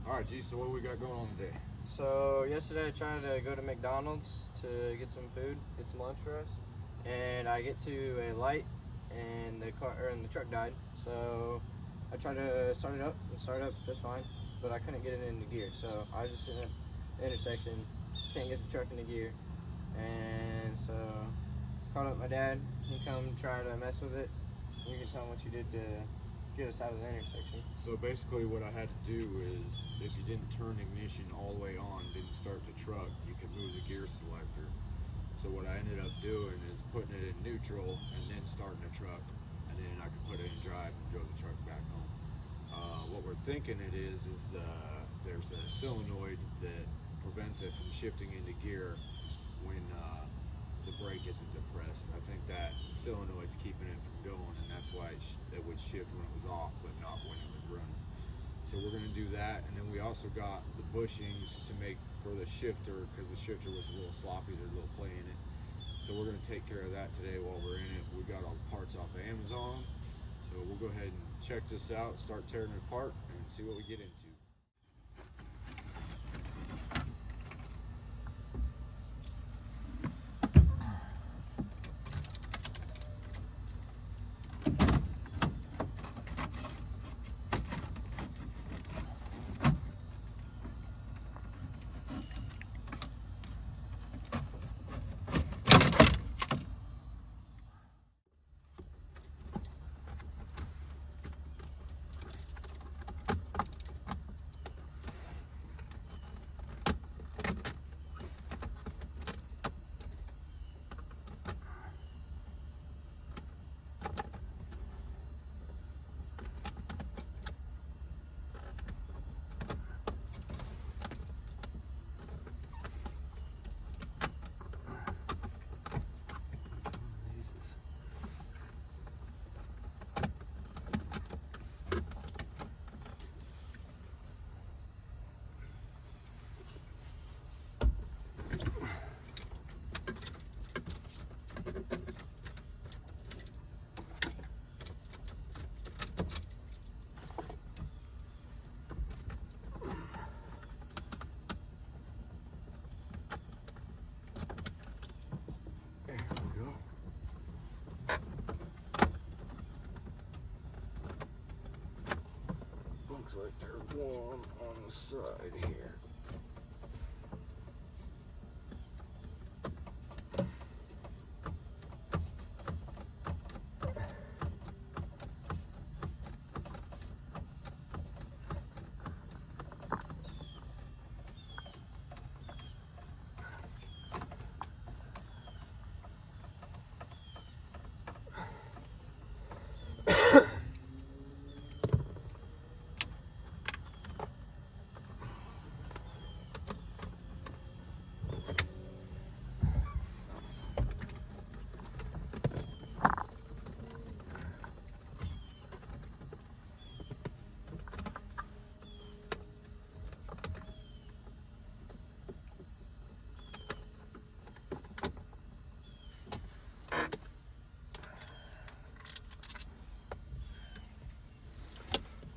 Alright, G, so what we got going on today? So yesterday I tried to go to McDonald's to get some food, get some lunch for us, and I get to a light and the truck died. So I tried to start it up just fine, but I couldn't get it into gear. So I was just sitting at the intersection, can't get the truck into gear, and so called up my dad. He come try to mess with it. You can tell him what you did to get us out of the intersection. So basically what I had to do is, if you didn't turn the ignition all the way on, didn't start the truck, you could move the gear selector. So what I ended up doing is putting it in neutral and then starting the truck, and then I could put it in drive and drove the truck back home. What we're thinking it is there's a solenoid that prevents it from shifting into gear when the brake isn't depressed. I think that solenoid's keeping it from going, and that's why it would shift when it was off, but not when it was running. So we're going to do that, and then we also got the bushings to make for the shifter, because the shifter was a little sloppy, there's a little play in it. So we're going to take care of that today while we're in it. We got all the parts off of Amazon, so we'll go ahead and check this out, start tearing it apart, and see what we get into. Looks like there's one on the side here.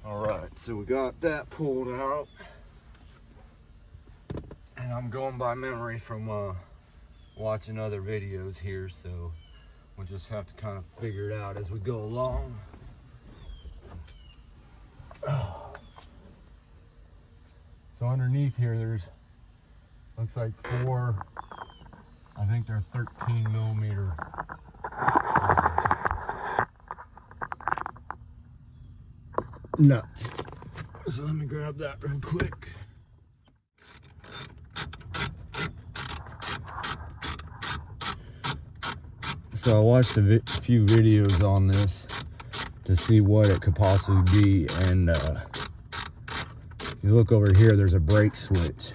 Alright, so we got that pulled out, and I'm going by memory from watching other videos here, so we'll just have to kind of figure it out as we go along. So underneath here there's, looks like four, I think they're 13 millimeter nuts. So let me grab that real quick. So I watched a few videos on this to see what it could possibly be, and you look over here, there's a brake switch,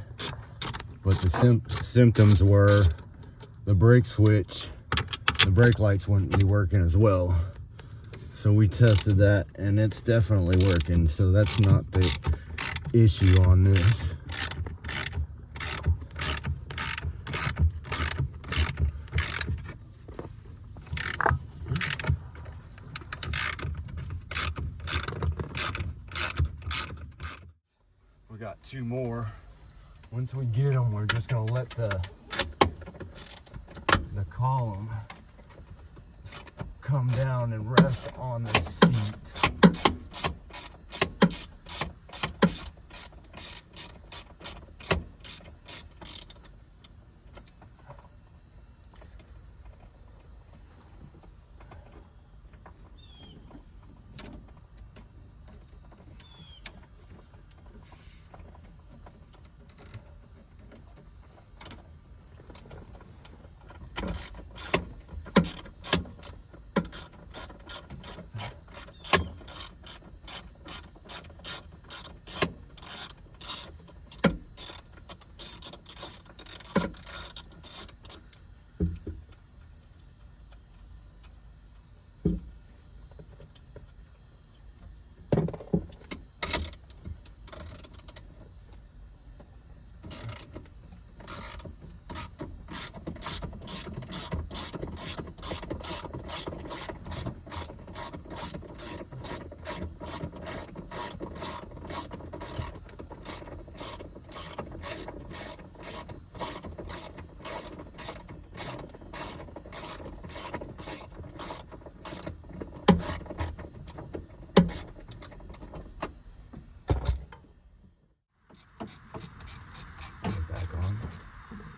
but the symptoms were the brake switch, the brake lights wouldn't be working as well. So we tested that, and it's definitely working, so that's not the issue on this. 2 more. Once we get them, we're just gonna let the column come down and rest on the seat.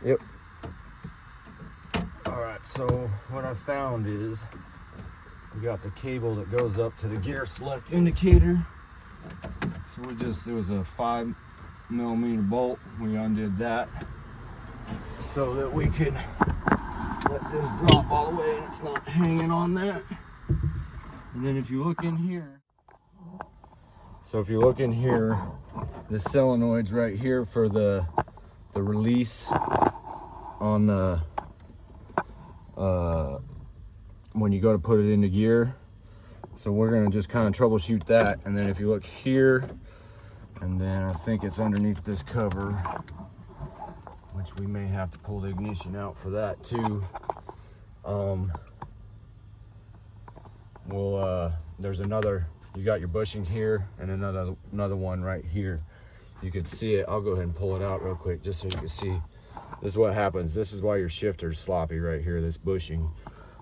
Yep. Alright, so what I found is we got the cable that goes up to the gear select indicator. So it was a 5mm bolt. We undid that so that we could let this drop all the way and it's not hanging on that. And then if you look in here, the solenoid's right here for the release on the when you go to put it into gear. So we're gonna just kind of troubleshoot that, and then if you look here, and then I think it's underneath this cover, which we may have to pull the ignition out for that too. There's another, you got your bushings here and another one right here. You can see it. I'll go ahead and pull it out real quick just so you can see. This is what happens. This is why your shifter's sloppy right here, this bushing.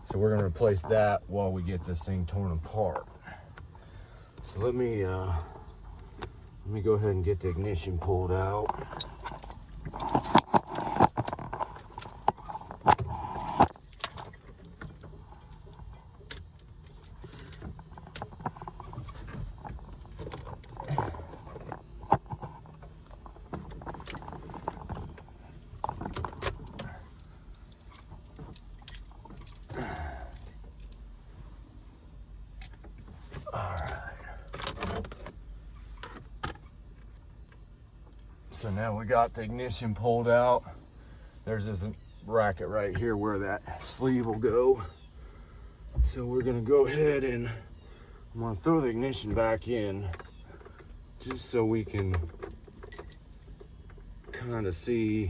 So we're gonna replace that while we get this thing torn apart. So let me go ahead and get the ignition pulled out. So now we got the ignition pulled out. There's this bracket right here where that sleeve will go. So we're gonna go ahead and I'm gonna throw the ignition back in just so we can kind of see.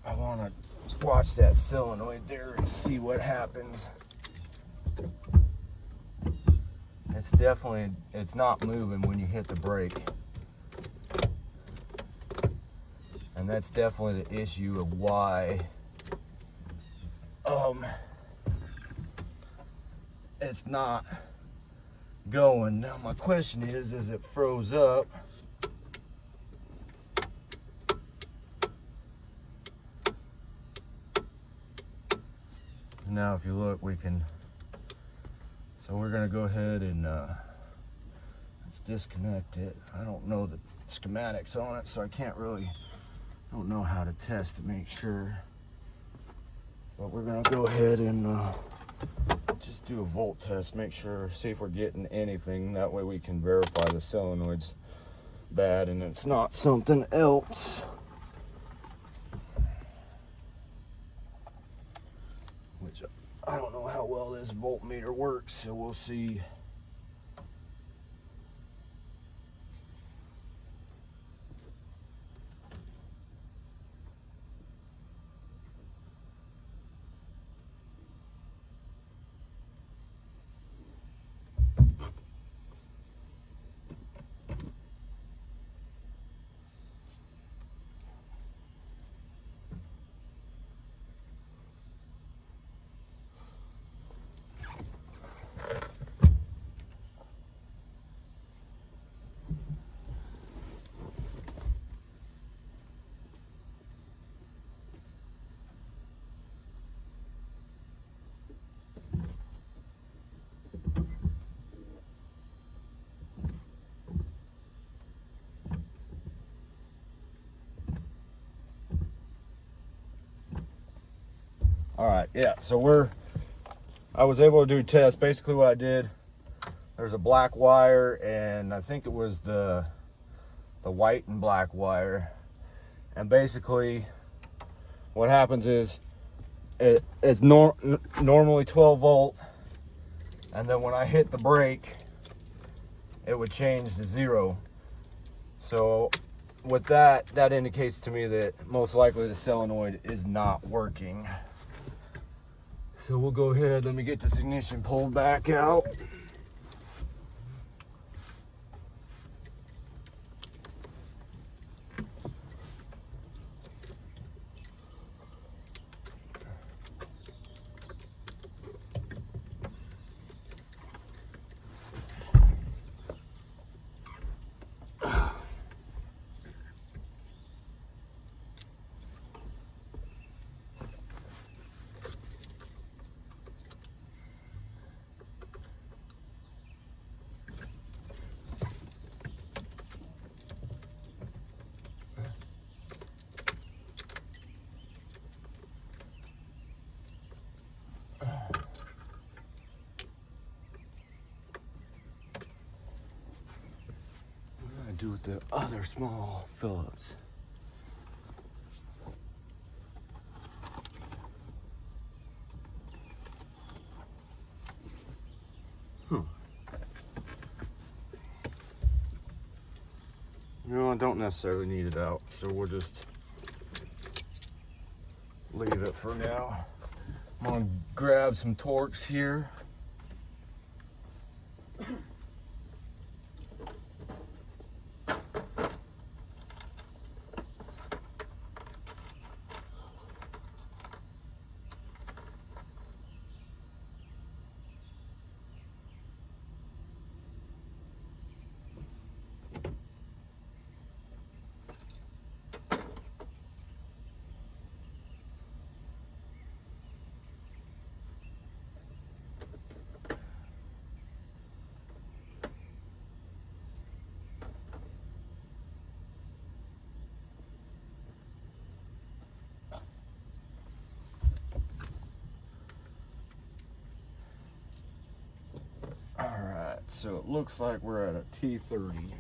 I wanna watch that solenoid there and see what happens. It's not moving when you hit the brake. And that's definitely the issue of why it's not going. Now my question is it froze up? Now if you look, we can, so we're gonna go ahead and let's disconnect it. I don't know the schematics on it, so I don't know how to test to make sure. But we're gonna go ahead and just do a volt test, make sure, see if we're getting anything. That way we can verify the solenoid's bad and it's not something else. Which I don't know how well this voltmeter works, so we'll see. All right, yeah, so I was able to do tests. Basically what I did, there's a black wire, and I think it was the white and black wire. And basically what happens is it's normally 12 volt, and then when I hit the brake, it would change to 0. So with that indicates to me that most likely the solenoid is not working. So we'll go ahead, let me get this ignition pulled back out. Do with the other small Phillips. No, I don't necessarily need it out, so we'll just leave it for now. I'm gonna grab some Torx here. Alright, so it looks like we're at a T30.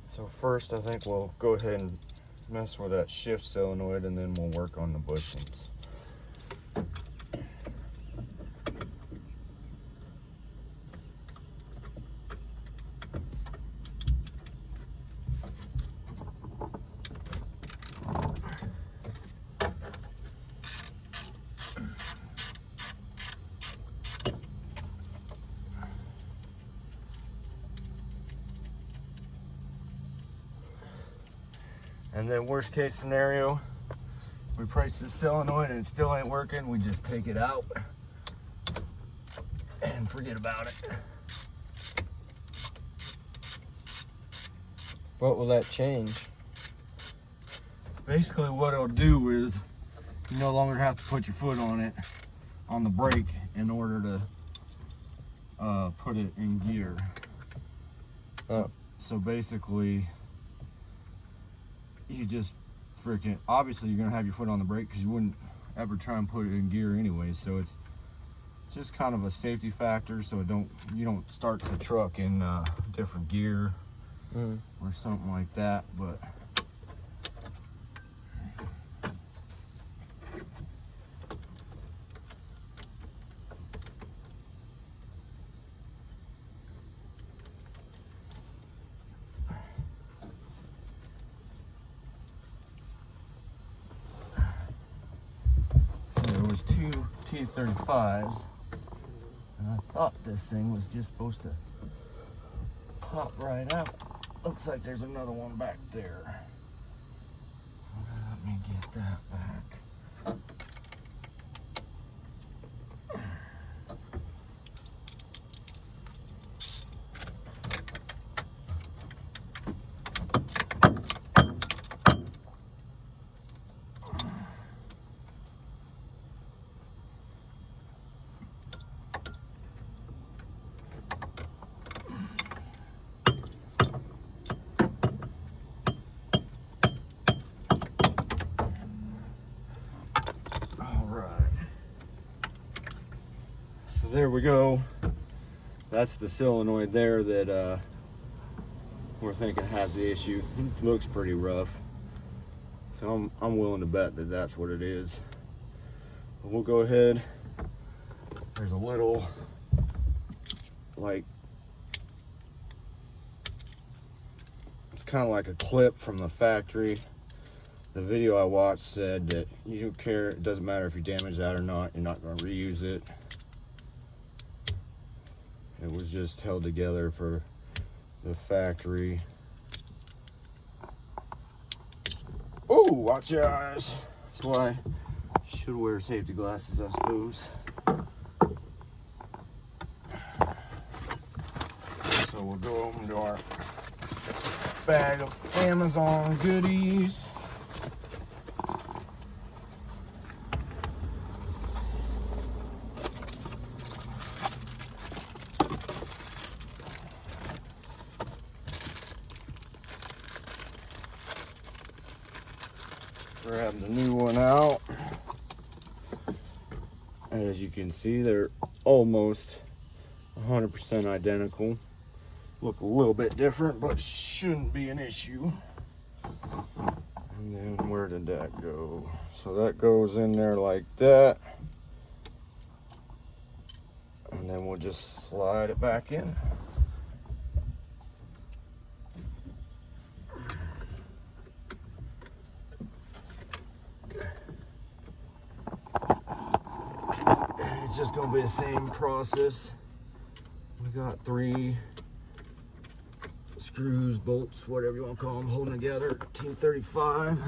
So first I think we'll go ahead and mess with that shift solenoid, and then we'll work on the bushings. And then worst case scenario, we price the solenoid and it still ain't working, we just take it out and forget about it. What will that change? Basically what it'll do is you no longer have to put your foot on it, on the brake, in order to put it in gear. So basically, you just freaking, obviously you're gonna have your foot on the brake because you wouldn't ever try and put it in gear anyway. So it's just kind of a safety factor, so you don't start the truck in different gear or something like that. But there was two T35s, and I thought this thing was just supposed to pop right out. Looks like there's another one back there. Let me get that back. we go. That's the solenoid there that we're thinking has the issue. It looks pretty rough, so I'm willing to bet that that's what it is. But we'll go ahead. There's a little, like, it's kind of like a clip from the factory. The video I watched said that you don't care, it doesn't matter if you damage that or not, you're not going to reuse it. It was just held together for the factory. Oh, watch your eyes. That's why you should wear safety glasses, I suppose. So we'll go over to our bag of Amazon goodies. Grab the new one out. As you can see, they're almost 100% identical. Look a little bit different, but shouldn't be an issue. And then where did that go? So that goes in there like that. And then we'll just slide it back in. It's just gonna be the same process. We got 3 screws, bolts, whatever you want to call them, holding together. 1035.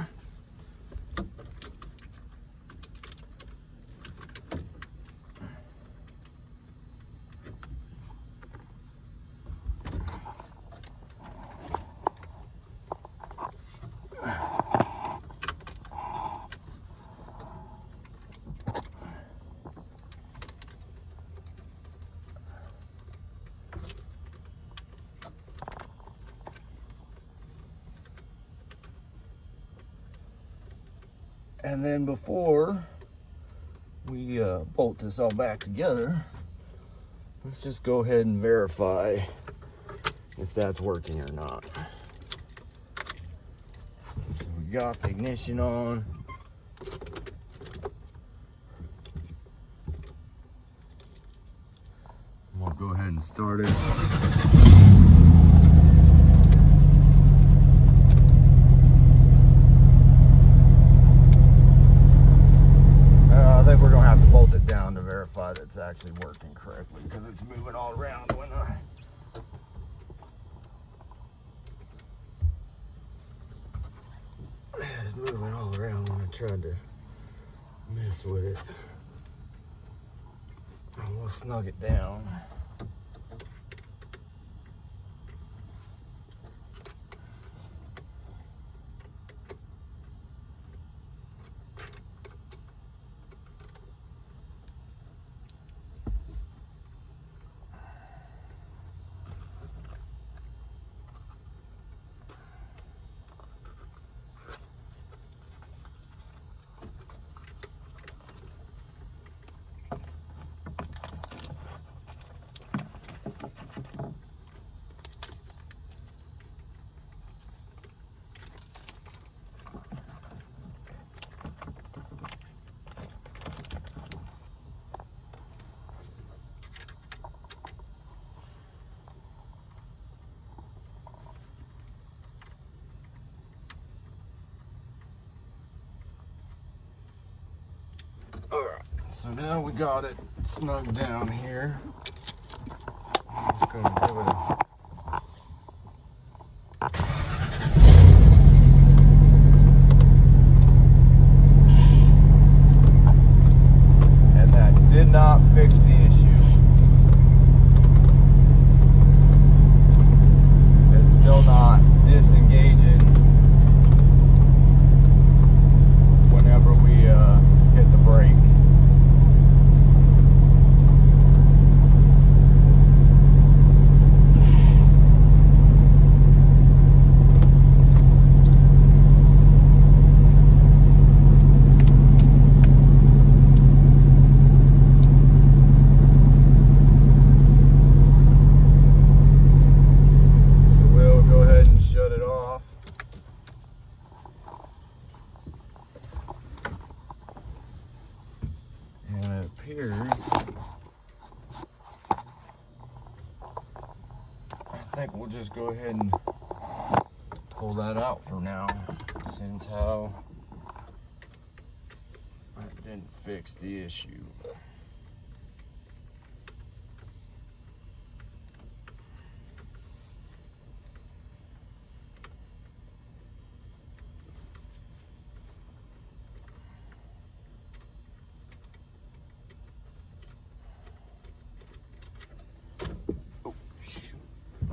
And then before we bolt this all back together, let's just go ahead and verify if that's working or not. So we got the ignition on. We'll go ahead and start it. I think we're gonna have to bolt it down to verify that it's actually working correctly, because it's moving all around when it's moving all around when I tried to mess with it. And we'll snug it down. Alright, so now we got it snug down here. I'm just going to give it a and that did not fix the issue. It's still not disengaging whenever we hit the brake. think we'll just go ahead and pull that out for now, since how it didn't fix the issue.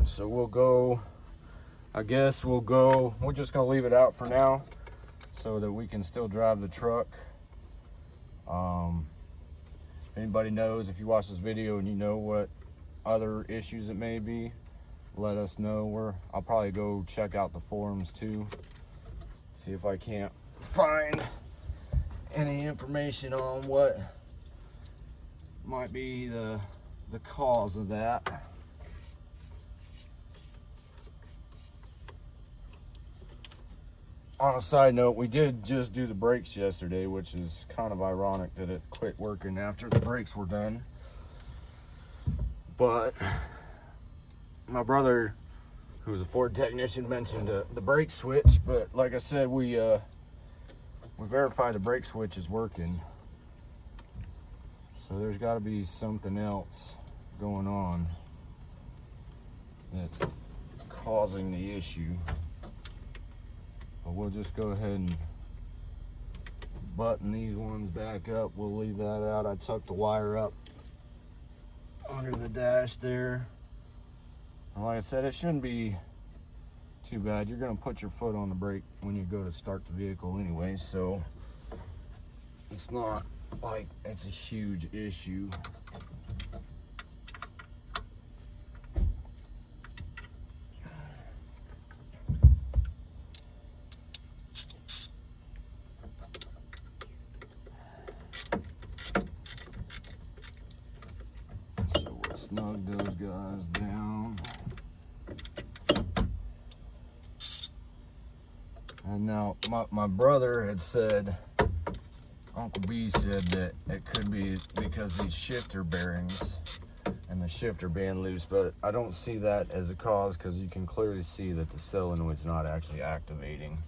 So we'll go, I guess we're just gonna leave it out for now so that we can still drive the truck. If anybody knows, if you watch this video and you know what other issues it may be, let us know. I'll probably go check out the forums too, see if I can't find any information on what might be the cause of that. On a side note, we did just do the brakes yesterday, which is kind of ironic that it quit working after the brakes were done. But my brother, who's a Ford technician, mentioned the brake switch. But like I said, we verified the brake switch is working. So there's got to be something else going on that's causing the issue. But we'll just go ahead and button these ones back up. We'll leave that out. I tucked the wire up under the dash there. And like I said, it shouldn't be too bad. You're gonna put your foot on the brake when you go to start the vehicle anyway, so it's not like it's a huge issue. Snug those guys down. And now my brother had said, Uncle B said that it could be because these shifter bearings and the shifter being loose, but I don't see that as a cause because you can clearly see that the solenoid's not actually activating.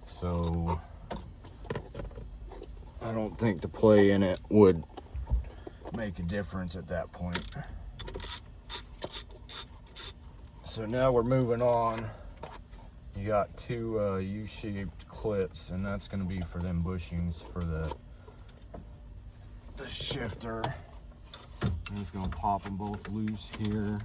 So I don't think the play in it would make a difference at that point. So now we're moving on. You got two U-shaped clips, and that's going to be for them bushings for the shifter. I'm just going to pop them both loose here.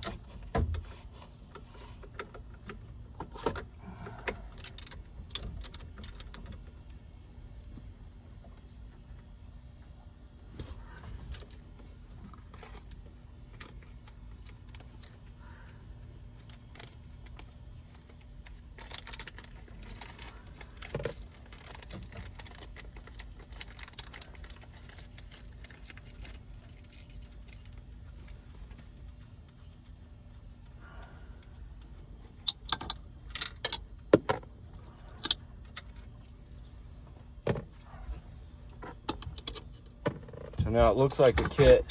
So now it looks like the kit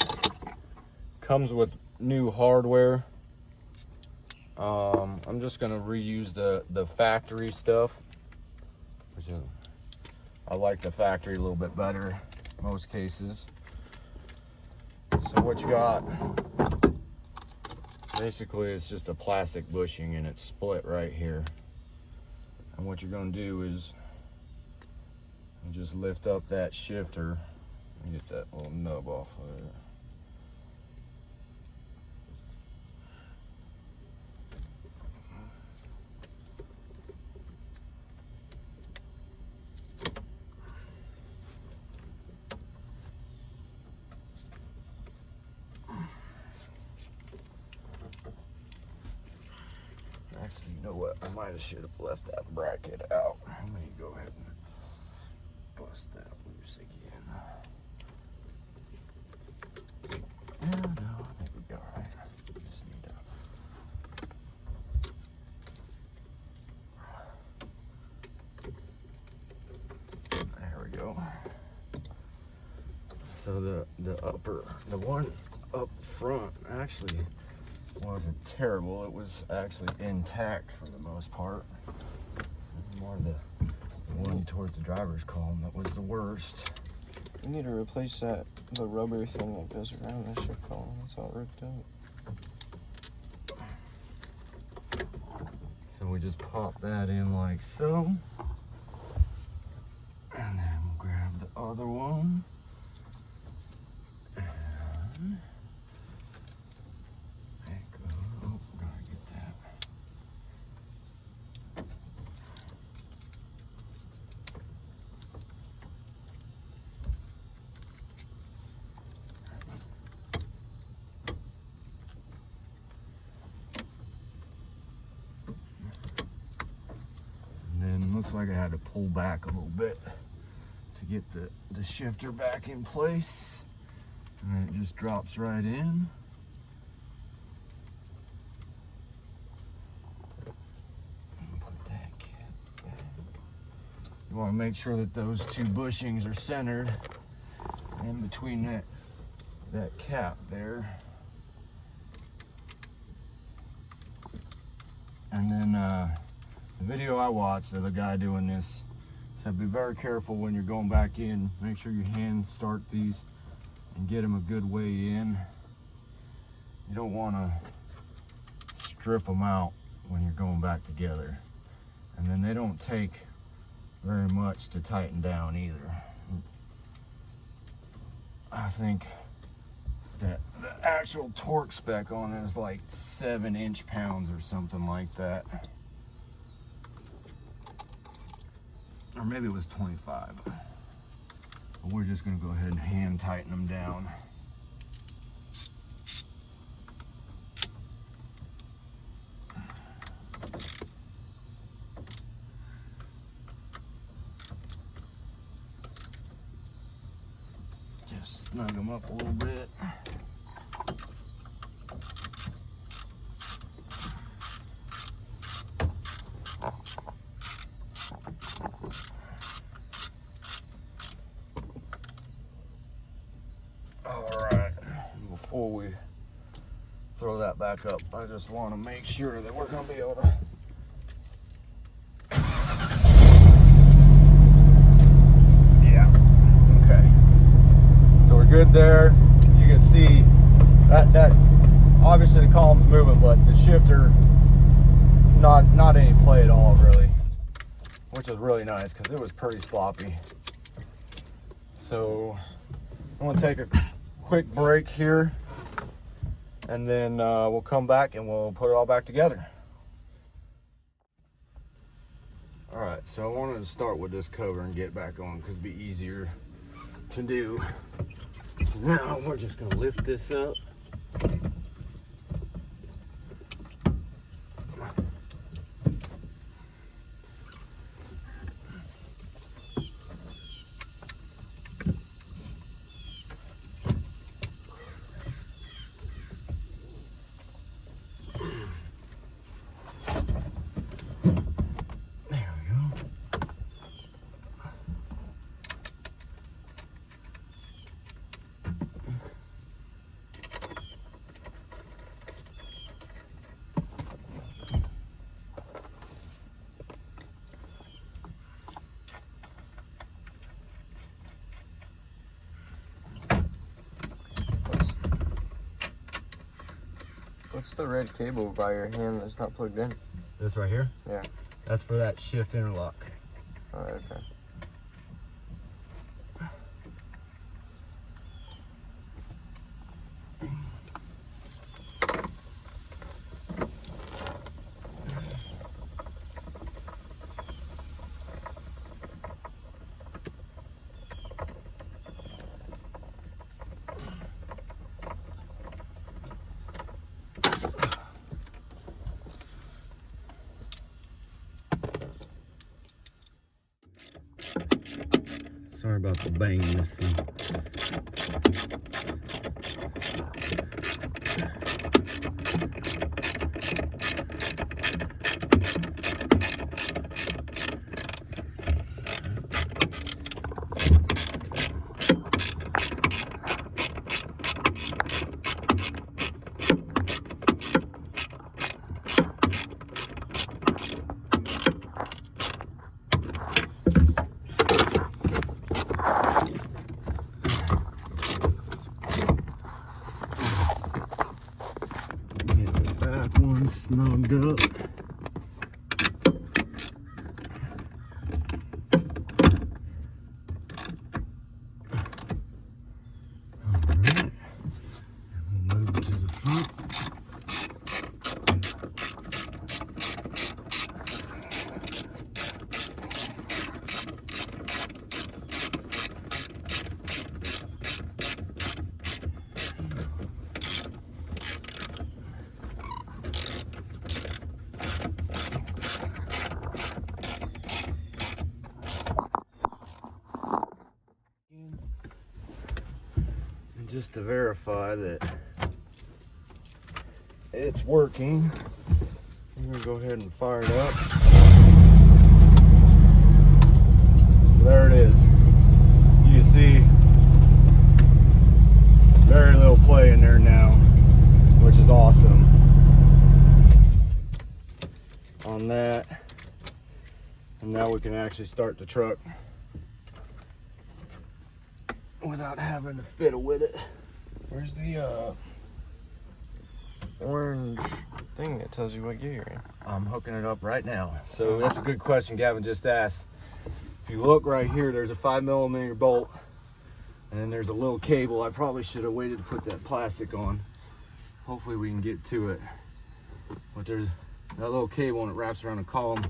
comes with new hardware. I'm just gonna reuse the factory stuff. I like the factory a little bit better in most cases. So what you got, basically it's just a plastic bushing and it's split right here. And what you're gonna do is you just lift up that shifter and get that little nub off of it. Actually, you know what? I might have should have left that bracket out. Let me go ahead and bust that loose again. No, I think we'll be all right. Just need to. There we go. So the one up front, actually, wasn't terrible. It was actually intact for the most part. More the one towards the driver's column that was the worst. You need to replace the rubber thing that goes around the shift column. It's all ripped out. So we just pop that in like so. And then we'll grab the other one. And there it goes. Oh, gotta get that. And then looks like I had to pull back a little bit to get the shifter back in place. And then it just drops right in. Put that cap back. You want to make sure that those two bushings are centered in between that cap there. And then the video I watched of the guy doing this said be very careful when you're going back in. Make sure you hand start these and get them a good way in. You don't want to strip them out when you're going back together. And then they don't take very much to tighten down either. I think that the actual torque spec on it is like 7 inch-pounds or something like that. Or maybe it was 25. But we're just gonna go ahead and hand tighten them down. Just snug them up a little bit. Before we throw that back up, I just want to make sure that we're going to be able to okay, so we're good there. You can see that obviously the column's moving, but the shifter not any play at all really, which is really nice because it was pretty sloppy. So I'm going to take a quick break here, and then we'll come back and we'll put it all back together. All right, so I wanted to start with this cover and get back on because it'd be easier to do. So now we're just gonna lift this up. What's the red cable by your hand that's not plugged in? This right here? Yeah. That's for that shift interlock. Oh, okay. Sorry about the bang in this thing. snugged up. Alright, and we'll move to the front. And just to verify that it's working, I'm gonna go ahead and fire it up. So there it is. You can see very little play in there now, which is awesome. On that, and now we can actually start the truck without having to fiddle with it. Where's the orange thing that tells you what gear you're in? I'm hooking it up right now. So that's a good question Gavin just asked. If you look right here, there's a 5mm bolt, and then there's a little cable. I probably should have waited to put that plastic on. Hopefully we can get to it. But there's that little cable, and it wraps around a column.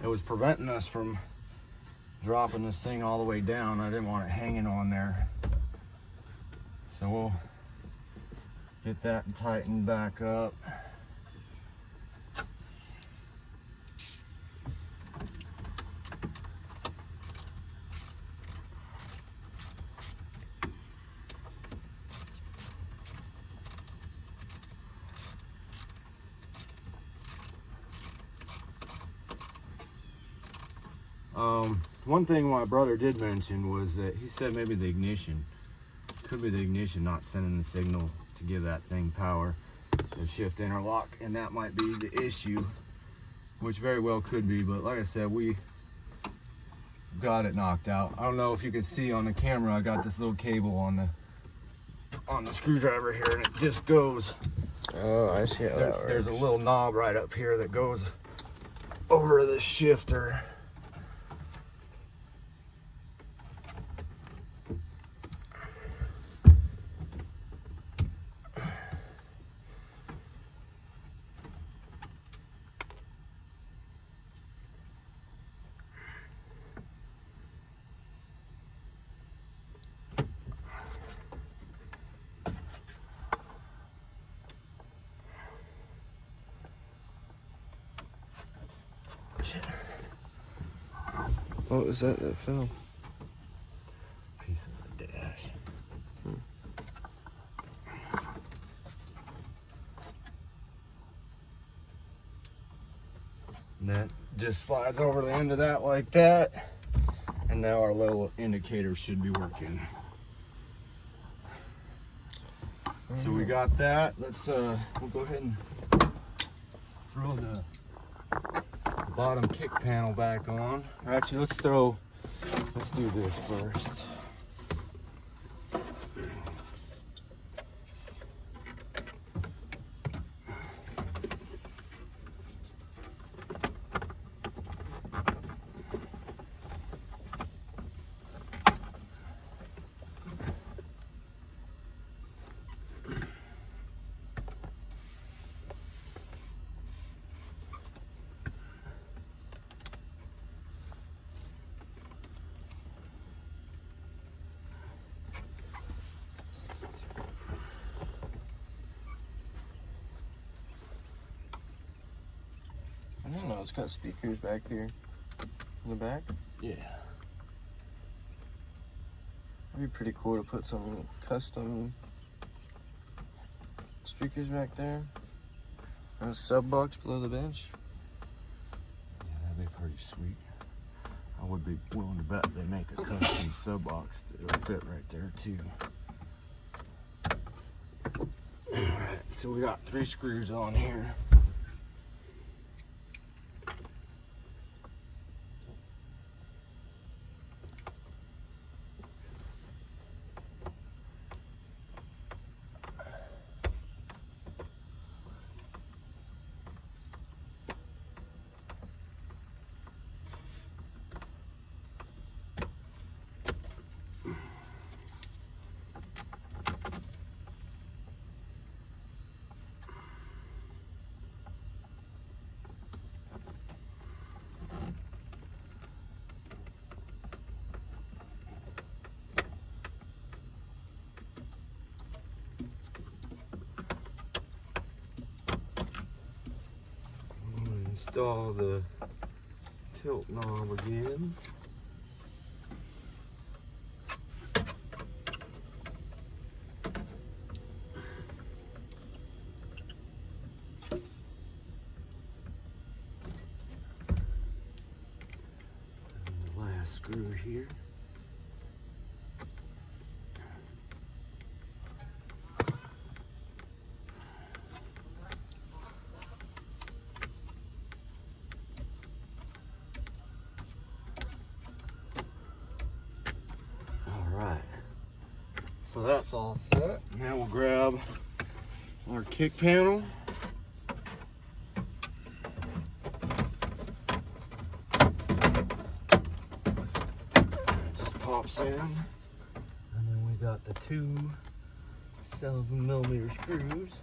It was preventing us from dropping this thing all the way down. I didn't want it hanging on there. So we'll get that tightened back up. One thing my brother did mention was that he said maybe the ignition, could be the ignition not sending the signal to give that thing power to shift interlock, and that might be the issue, which very well could be. But like I said, we got it knocked out. I don't know if you can see on the camera, I got this little cable on the screwdriver here, and it just goes. Oh, I see how that works. There's a little knob right up here that goes over the shifter. What was that fell? Piece of the dash. And that just slides over the end of that like that. And now our little indicator should be working. So we got that. Let's we'll go ahead and throw the bottom kick panel back on. Or actually, let's do this first. I didn't know it's got speakers back here in the back. Yeah. It'd be pretty cool to put some custom speakers back there. And a sub box below the bench. Yeah, that'd be pretty sweet. I would be willing to bet they make a custom sub box that would fit right there too. Alright, so we got 3 screws on here. install the tilt knob again. And the last screw here. So that's all set. Now we'll grab our kick panel. It just pops in. And then we got the 2 7mm screws.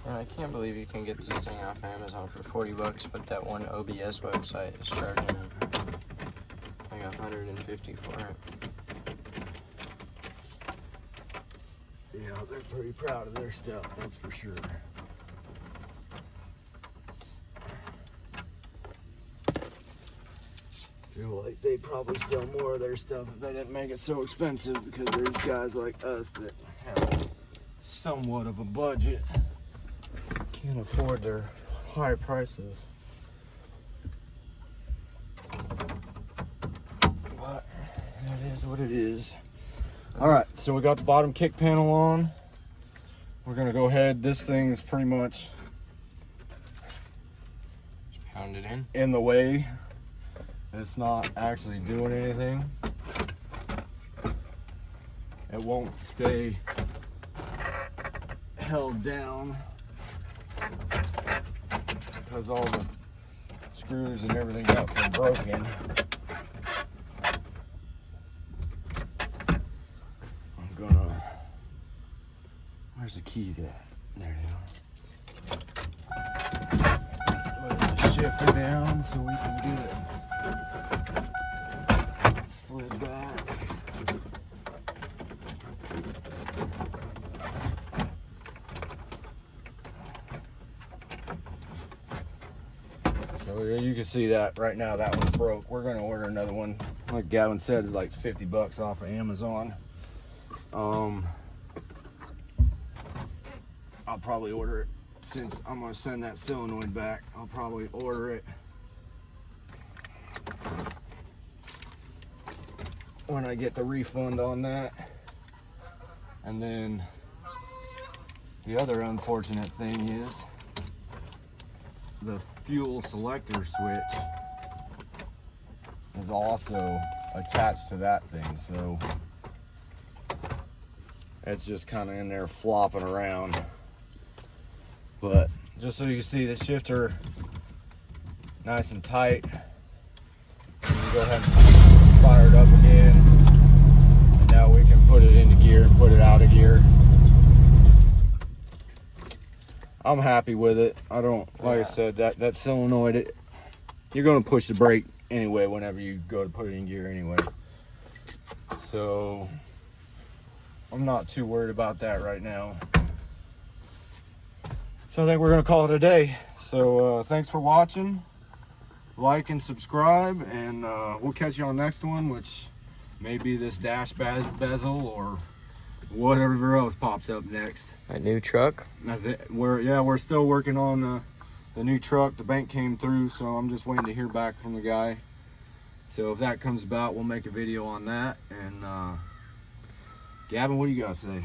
And I can't believe you can get this thing off Amazon for 40 bucks, but that one OBS website is charging like 150 for it. Yeah, they're pretty proud of their stuff, that's for sure. Feel like they'd probably sell more of their stuff if they didn't make it so expensive, because there's guys like us that have somewhat of a budget. Can't afford their high prices. But it is what it is. Alright, so we got the bottom kick panel on. We're gonna go ahead. This thing is pretty much Just pound it in the way. It's not actually doing anything. It won't stay held down because all the screws and everything else are broken. I'm gonna, where's the keys at? There they are. Put the shifter down so we can get it slid back. So you can see that right now that one's broke. We're gonna order another one. Like Gavin said, it's like 50 bucks off of Amazon. I'll probably order it since I'm gonna send that solenoid back. I'll probably order it when I get the refund on that. And then the other unfortunate thing is the fuel selector switch is also attached to that thing, so it's just kind of in there flopping around. But just so you can see the shifter nice and tight, you can go ahead and fire it up again, and now we can put it into gear and put it out of gear. I'm happy with it. I don't, like I said, that solenoid, you're going to push the brake anyway whenever you go to put it in gear anyway. So I'm not too worried about that right now. So I think we're going to call it a day. So thanks for watching. Like and subscribe, and we'll catch you on the next one, which may be this dash bezel or whatever else pops up next. A new truck? We're still working on the new truck. The bank came through, so I'm just waiting to hear back from the guy. So if that comes about, we'll make a video on that. And Gavin, what do you got to say?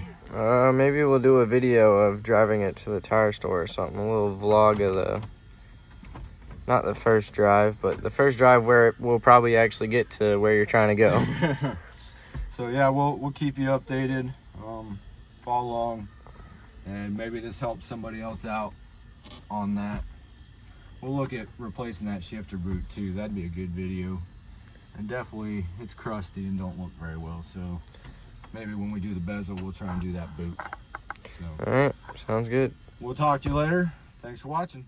Maybe we'll do a video of driving it to the tire store or something. A little vlog of the, not the first drive, but the first drive where we'll probably actually get to where you're trying to go. So yeah, we'll keep you updated. Follow along, and maybe this helps somebody else out on that. We'll look at replacing that shifter boot too. That'd be a good video. And definitely it's crusty and don't look very well, so maybe when we do the bezel we'll try and do that boot. So all right, sounds good. We'll talk to you later. Thanks for watching.